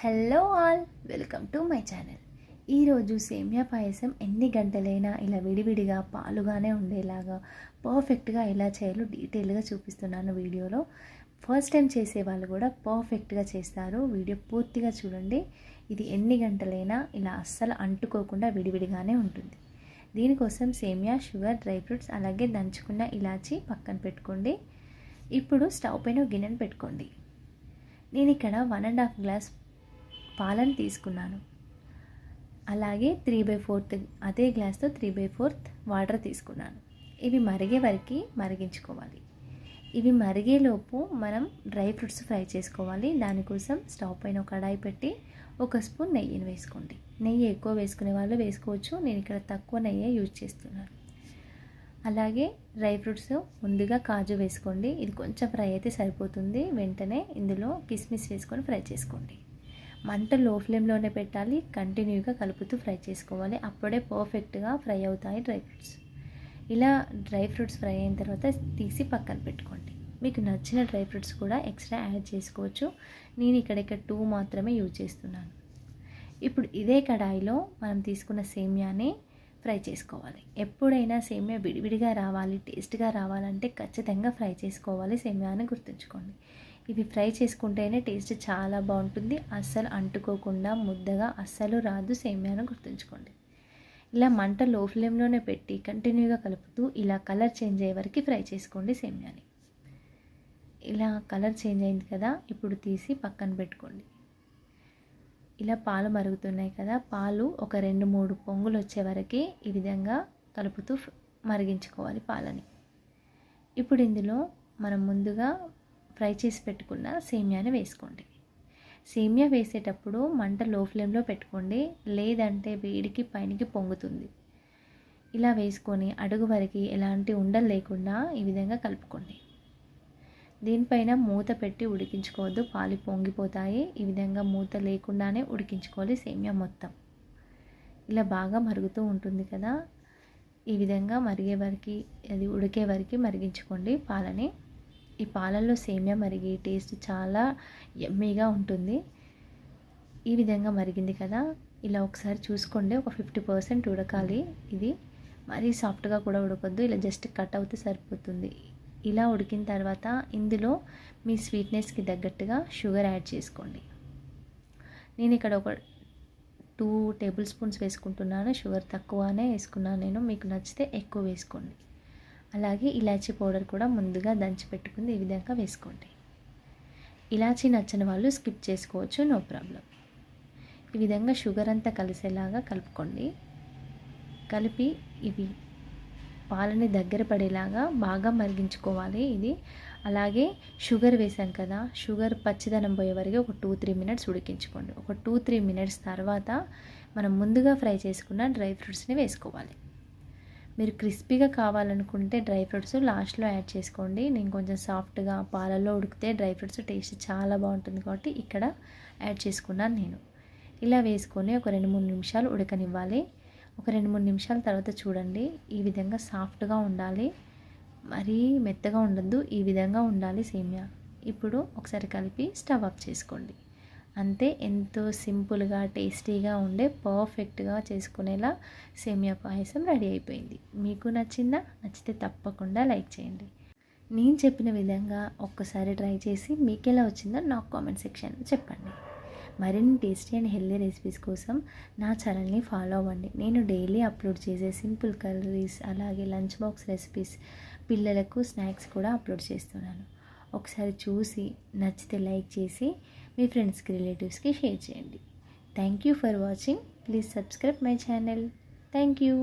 Hello all, welcome to my channel. ఈరోజు సేమియా పాయసం ఎన్ని గంటలైనా ఇలా విడివిడిగా పాలుగానే ఉండేలాగా పర్ఫెక్ట్గా ఎలా చేయాలో డీటెయిల్గా చూపిస్తున్నాను వీడియోలో. ఫస్ట్ టైం చేసే వాళ్ళు కూడా పర్ఫెక్ట్గా చేస్తారు. వీడియో పూర్తిగా చూడండి. ఇది ఎన్ని గంటలైనా ఇలా అస్సలు అంటుకోకుండా విడివిడిగానే ఉంటుంది. దీనికోసం సేమియా, షుగర్, డ్రై ఫ్రూట్స్ అలాగే దంచుకున్న ఇలాచి పక్కన పెట్టుకోండి. ఇప్పుడు స్టవ్ పైన గిన్నెను పెట్టుకోండి. నేను ఇక్కడ 1.5 గ్లాస్ పాలను తీసుకున్నాను. అలాగే 3/4 అదే గ్లాస్తో 3/4 వాటర్ తీసుకున్నాను. ఇవి మరిగే వరకు మరిగించుకోవాలి. ఇవి మరిగేలోపు మనం డ్రై ఫ్రూట్స్ ఫ్రై చేసుకోవాలి. దానికోసం స్టవ్ పైన ఒక కడాయి పెట్టి 1 స్పూన్ నెయ్యిని వేసుకోండి. నెయ్యి ఎక్కువ వేసుకునే వాళ్ళు వేసుకోవచ్చు. నేను ఇక్కడ తక్కువ నెయ్యి యూజ్ చేస్తున్నాను. అలాగే డ్రై ఫ్రూట్స్ ముందుగా కాజు వేసుకోండి. ఇది కొంచెం ఫ్రై అయితే సరిపోతుంది. వెంటనే ఇందులో కిస్మిస్ వేసుకొని ఫ్రై చేసుకోండి. మంట లో ఫ్లేమ్లోనే పెట్టాలి. కంటిన్యూగా కలుపుతూ ఫ్రై చేసుకోవాలి. అప్పుడే పర్ఫెక్ట్గా ఫ్రై అవుతాయి డ్రై ఫ్రూట్స్. ఇలా డ్రై ఫ్రూట్స్ ఫ్రై అయిన తర్వాత తీసి పక్కన పెట్టుకోండి. మీకు నచ్చిన డ్రై ఫ్రూట్స్ కూడా ఎక్స్ట్రా యాడ్ చేసుకోవచ్చు. నేను ఇక్కడ 2 మాత్రమే యూజ్ చేస్తున్నాను. ఇప్పుడు ఇదే కడాయిలో మనం తీసుకున్న సేమియాని ఫ్రై చేసుకోవాలి. ఎప్పుడైనా సేమియా విడివిడిగా రావాలి, టేస్ట్గా రావాలంటే ఖచ్చితంగా ఫ్రై చేసుకోవాలి. సేమియాని గుర్తుంచుకోండి. ఇవి ఫ్రై చేసుకుంటేనే టేస్ట్ చాలా బాగుంటుంది. అస్సలు అంటుకోకుండా ముద్దగా అస్సలు రాదు. సేమియాను గుర్తుంచుకోండి. ఇలా మంట లో ఫ్లేమ్లోనే పెట్టి కంటిన్యూగా కలుపుతూ ఇలా కలర్ చేంజ్ అయ్యే వరకు ఫ్రై చేసుకోండి సేమియాని. ఇలా కలర్ చేంజ్ అయింది కదా, ఇప్పుడు తీసి పక్కన పెట్టుకోండి. ఇలా పాలు మరుగుతున్నాయి కదా, పాలు ఒక 2-3 పొంగులు వచ్చే వరకు ఈ విధంగా కలుపుతూ మరిగించుకోవాలి పాలని. ఇప్పుడు ఇందులో మనం ముందుగా ఫ్రై చేసి పెట్టుకున్న సేమియాని వేసుకోండి. సేమియా వేసేటప్పుడు మంట లో ఫ్లేమ్లో పెట్టుకోండి, లేదంటే వేడికి పైనకి పొంగుతుంది. ఇలా వేసుకొని అడుగు వరకు ఎలాంటి ఉండలు లేకుండా ఈ విధంగా కలుపుకోండి. దీనిపైన మూత పెట్టి ఉడికించుకోవద్దు, పాలు పొంగిపోతాయి. ఈ విధంగా మూత లేకుండానే ఉడికించుకోవాలి సేమియా మొత్తం. ఇలా బాగా మరుగుతూ ఉంటుంది కదా, ఈ విధంగా మరిగే వరకు, అది ఉడికే వరకు మరిగించుకోండి పాలని. ఈ పాలల్లో సేమియా మరిగి టేస్ట్ చాలా యమ్మీగా ఉంటుంది. ఈ విధంగా మరిగింది కదా, ఇలా ఒకసారి చూసుకోండి. ఒక 50% ఉడకాలి. ఇది మరీ సాఫ్ట్గా కూడా ఉడకొద్దు, ఇలా జస్ట్ కట్ అవుతే సరిపోతుంది. ఇలా ఉడికిన తర్వాత ఇందులో మీ స్వీట్నెస్కి తగ్గట్టుగా షుగర్ యాడ్ చేసుకోండి. నేను ఇక్కడ ఒక 2 టేబుల్ స్పూన్స్ వేసుకుంటున్నాను. షుగర్ తక్కువనే వేసుకున్నాను నేను. మీకు నచ్చితే ఎక్కువ వేసుకోండి. అలాగే ఇలాచీ పౌడర్ కూడా ముందుగా దంచి పెట్టుకుంది ఈ విధంగా వేసుకోండి. ఇలాచీ నచ్చని వాళ్ళు స్కిప్ చేసుకోవచ్చు, నో ప్రాబ్లం. ఈ విధంగా షుగర్ అంతా కలిసేలాగా కలుపుకోండి. కలిపి ఇవి పాలని దగ్గర పడేలాగా బాగా మరిగించుకోవాలి ఇది. అలాగే షుగర్ వేసాం కదా, షుగర్ పచ్చిదనం పోయే వరకు ఒక 2-3 మినిట్స్ ఉడికించుకోండి. ఒక 2-3 మినిట్స్ తర్వాత మనం ముందుగా ఫ్రై చేసుకున్న డ్రై ఫ్రూట్స్ని వేసుకోవాలి. మీరు క్రిస్పీగా కావాలనుకుంటే డ్రై ఫ్రూట్స్ లాస్ట్లో యాడ్ చేసుకోండి. నేను కొంచెం సాఫ్ట్గా పాలల్లో ఉడికితే డ్రై ఫ్రూట్స్ టేస్ట్ చాలా బాగుంటుంది కాబట్టి ఇక్కడ యాడ్ చేసుకున్నాను నేను. ఇలా వేసుకొని ఒక 2-3 నిమిషాలు ఉడకనివ్వాలి. ఒక 2-3 నిమిషాల తర్వాత చూడండి, ఈ విధంగా సాఫ్ట్గా ఉండాలి, మరీ మెత్తగా ఉండద్దు. ఈ విధంగా ఉండాలి సేమియా. ఇప్పుడు ఒకసారి కలిపి స్టవ్ ఆఫ్ చేసుకోండి. అంతే, ఎంతో సింపుల్గా టేస్టీగా ఉండే పర్ఫెక్ట్గా చేసుకునేలా సేమియా పాయసం రెడీ అయిపోయింది. మీకు నచ్చిందా? నచ్చితే తప్పకుండా లైక్ చేయండి. నేను చెప్పిన విధంగా ఒక్కసారి ట్రై చేసి మీకు ఎలా వచ్చిందో నాకు కామెంట్ సెక్షన్లో చెప్పండి. మరిన్ని టేస్టీ అండ్ హెల్దీ రెసిపీస్ కోసం నా ఛానల్ని ఫాలో అవ్వండి. నేను డైలీ అప్లోడ్ చేసే సింపుల్ కర్రీస్, అలాగే లంచ్ బాక్స్ రెసిపీస్, పిల్లలకు స్నాక్స్ కూడా అప్లోడ్ చేస్తున్నాను. ఒకసారి చూసి నచ్చితే లైక్ చేసి మీ ఫ్రెండ్స్కి, రిలేటివ్స్కి షేర్ చేయండి. Thank you for watching. Please subscribe my channel. Thank you.